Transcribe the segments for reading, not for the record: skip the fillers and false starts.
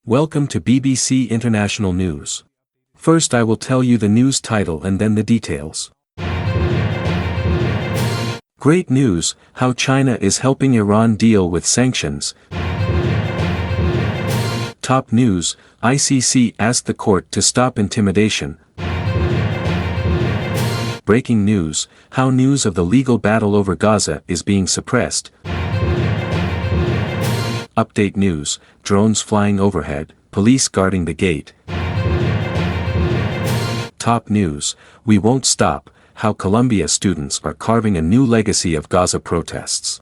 Welcome to BBC International News. First I will tell you the news title and then the details. Great news, how China is helping Iran deal with sanctions. Top news, ICC asked the court to stop intimidation. Breaking news, how news of the legal battle over Gaza is being suppressed. Update news, drones flying overhead, police guarding the gate. Top news, we won't stop, how Columbia students are carving a new legacy of Gaza protests.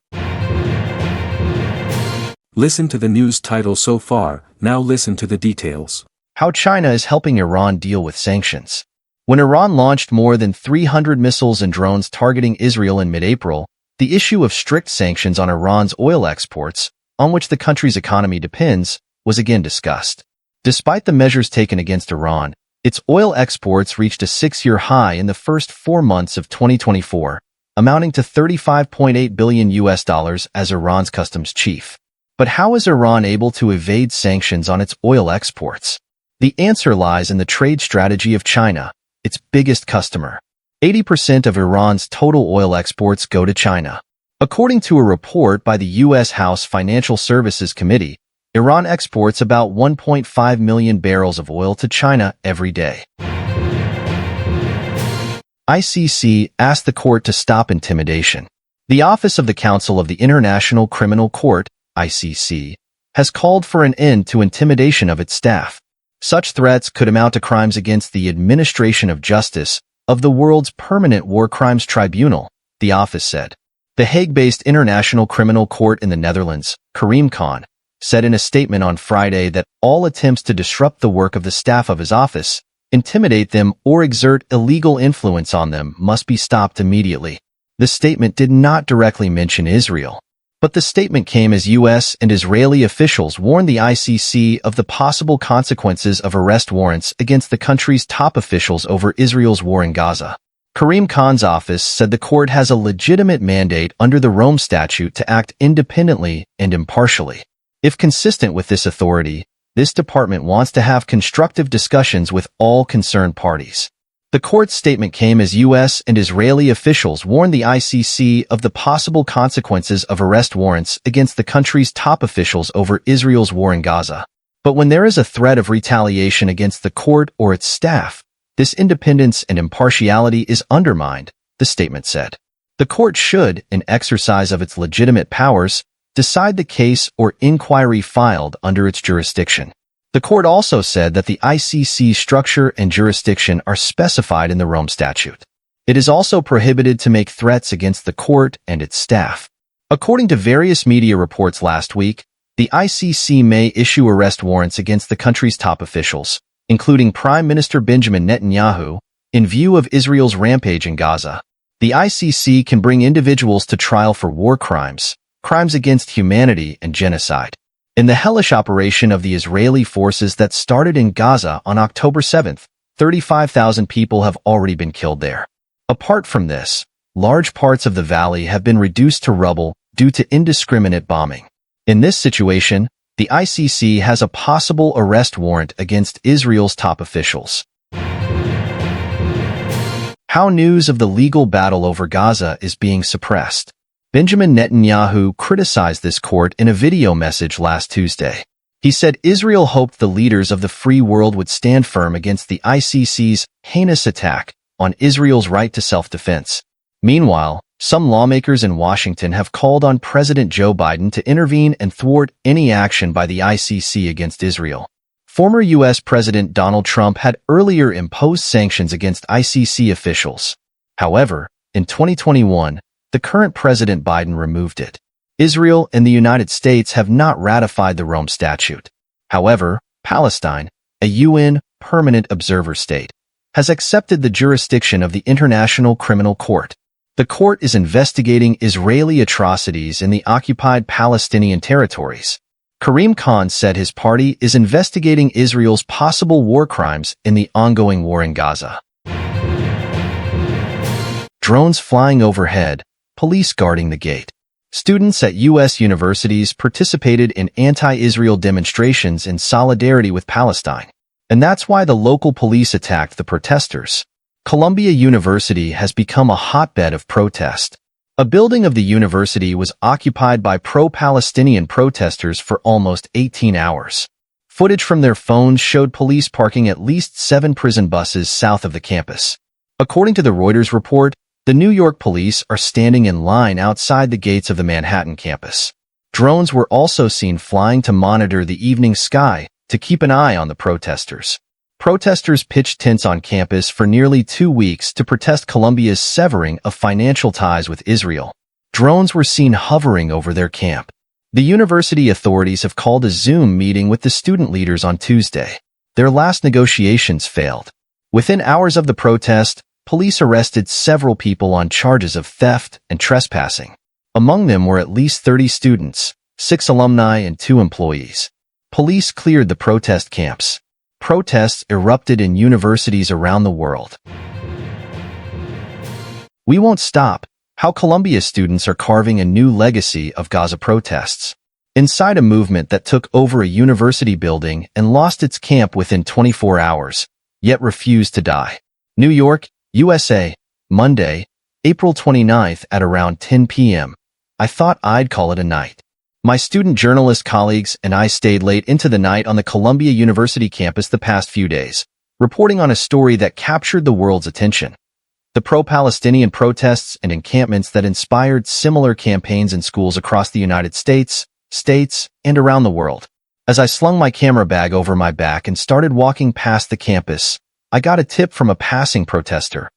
Listen to the news title so far, now listen to the details. How China is helping Iran deal with sanctions. When Iran launched more than 300 missiles and drones targeting Israel in mid-April, the issue of strict sanctions on Iran's oil exports, on which the country's economy depends, was again discussed. Despite the measures taken against Iran, its oil exports reached a 6-year high in the first 4 months of 2024, amounting to $35.8 billion as Iran's customs chief. But how is Iran able to evade sanctions on its oil exports? The answer lies in the trade strategy of China, its biggest customer. 80% of Iran's total oil exports go to China. According to a report by the U.S. House Financial Services Committee, Iran exports about 1.5 million barrels of oil to China every day. ICC asked the court to stop intimidation. The Office of the Counsel of the International Criminal Court, ICC, has called for an end to intimidation of its staff. Such threats could amount to crimes against the administration of justice of the world's permanent war crimes tribunal, the office said. The Hague-based International Criminal Court in the Netherlands, Karim Khan, said in a statement on Friday that all attempts to disrupt the work of the staff of his office, intimidate them, or exert illegal influence on them must be stopped immediately. The statement did not directly mention Israel, but the statement came as U.S. and Israeli officials warned the ICC of the possible consequences of arrest warrants against the country's top officials over Israel's war in Gaza. Karim Khan's office said the court has a legitimate mandate under the Rome Statute to act independently and impartially. If consistent with this authority, this department wants to have constructive discussions with all concerned parties. The court's statement came as U.S. and Israeli officials warned the ICC of the possible consequences of arrest warrants against the country's top officials over Israel's war in Gaza. But when there is a threat of retaliation against the court or its staff, this independence and impartiality is undermined, the statement said. The court should, in exercise of its legitimate powers, decide the case or inquiry filed under its jurisdiction. The court also said that the ICC's structure and jurisdiction are specified in the Rome Statute. It is also prohibited to make threats against the court and its staff. According to various media reports last week, the ICC may issue arrest warrants against the country's top officials, including Prime Minister Benjamin Netanyahu, in view of Israel's rampage in Gaza. The ICC can bring individuals to trial for war crimes, crimes against humanity, and genocide. In the hellish operation of the Israeli forces that started in Gaza on October 7th, 35,000 people have already been killed there. Apart from this, large parts of the valley have been reduced to rubble due to indiscriminate bombing. In this situation, the ICC has a possible arrest warrant against Israel's top officials. How news of the legal battle over Gaza is being suppressed. Benjamin Netanyahu criticized this court in a video message last Tuesday. He said Israel hoped the leaders of the free world would stand firm against the ICC's heinous attack on Israel's right to self-defense. Meanwhile, some lawmakers in Washington have called on President Joe Biden to intervene and thwart any action by the ICC against Israel. Former U.S. President Donald Trump had earlier imposed sanctions against ICC officials. However, in 2021, the current President Biden removed it. Israel and the United States have not ratified the Rome Statute. However, Palestine, a UN permanent observer state, has accepted the jurisdiction of the International Criminal Court. The court is investigating Israeli atrocities in the occupied Palestinian territories. Karim Khan said his party is investigating Israel's possible war crimes in the ongoing war in Gaza. Drones flying overhead, police guarding the gate. Students at U.S. universities participated in anti-Israel demonstrations in solidarity with Palestine. And that's why the local police attacked the protesters. Columbia University has become a hotbed of protest. A building of the university was occupied by pro-Palestinian protesters for almost 18 hours. Footage from their phones showed police parking at least 7 prison buses south of the campus. According to the Reuters report, the New York police are standing in line outside the gates of the Manhattan campus. Drones were also seen flying to monitor the evening sky to keep an eye on the protesters. Protesters pitched tents on campus for nearly 2 weeks to protest Columbia's severing of financial ties with Israel. Drones were seen hovering over their camp. The university authorities have called a Zoom meeting with the student leaders on Tuesday. Their last negotiations failed. Within hours of the protest, police arrested several people on charges of theft and trespassing. Among them were at least 30 students, 6 alumni, and 2 employees. Police cleared the protest camps. Protests erupted in universities around the world. We won't stop. How Columbia students are carving a new legacy of Gaza protests. Inside a movement that took over a university building and lost its camp within 24 hours, yet refused to die. New York, USA, Monday, April 29th at around 10 p.m. I thought I'd call it a night. My student journalist colleagues and I stayed late into the night on the Columbia University campus the past few days, reporting on a story that captured the world's attention. The pro-Palestinian protests and encampments that inspired similar campaigns in schools across the United States, and around the world. As I slung my camera bag over my back and started walking past the campus, I got a tip from a passing protester.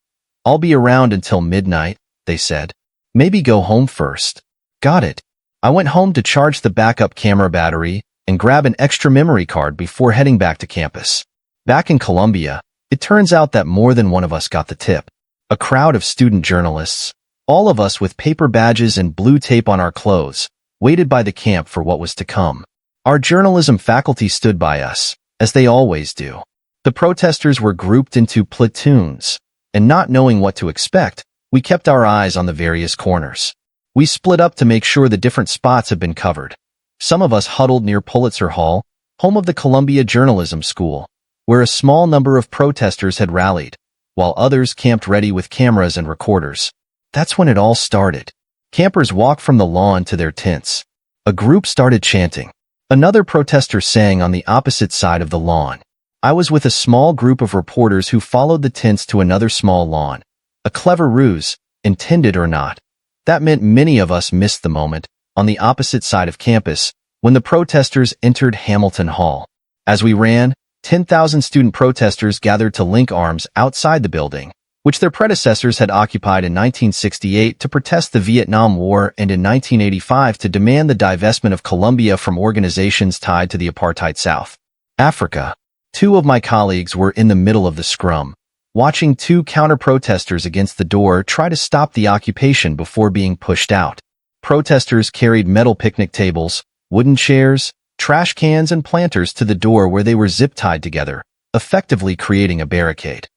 "I'll be around until midnight," they said. "Maybe go home first." Got it. I went home to charge the backup camera battery and grab an extra memory card before heading back to campus. Back in Columbia, it turns out that more than one of us got the tip. A crowd of student journalists, all of us with paper badges and blue tape on our clothes, waited by the camp for what was to come. Our journalism faculty stood by us, as they always do. The protesters were grouped into platoons, and not knowing what to expect, we kept our eyes on the various corners. We split up to make sure the different spots had been covered. Some of us huddled near Pulitzer Hall, home of the Columbia Journalism School, where a small number of protesters had rallied, while others camped ready with cameras and recorders. That's when it all started. Campers walked from the lawn to their tents. A group started chanting. Another protester sang on the opposite side of the lawn. I was with a small group of reporters who followed the tents to another small lawn. A clever ruse, intended or not. That meant many of us missed the moment, on the opposite side of campus, when the protesters entered Hamilton Hall. As we ran, 10,000 student protesters gathered to link arms outside the building, which their predecessors had occupied in 1968 to protest the Vietnam War and in 1985 to demand the divestment of Columbia from organizations tied to the apartheid South Africa. 2 of my colleagues were in the middle of the scrum, watching 2 counter-protesters against the door try to stop the occupation before being pushed out. Protesters carried metal picnic tables, wooden chairs, trash cans, and planters to the door where they were zip-tied together, effectively creating a barricade.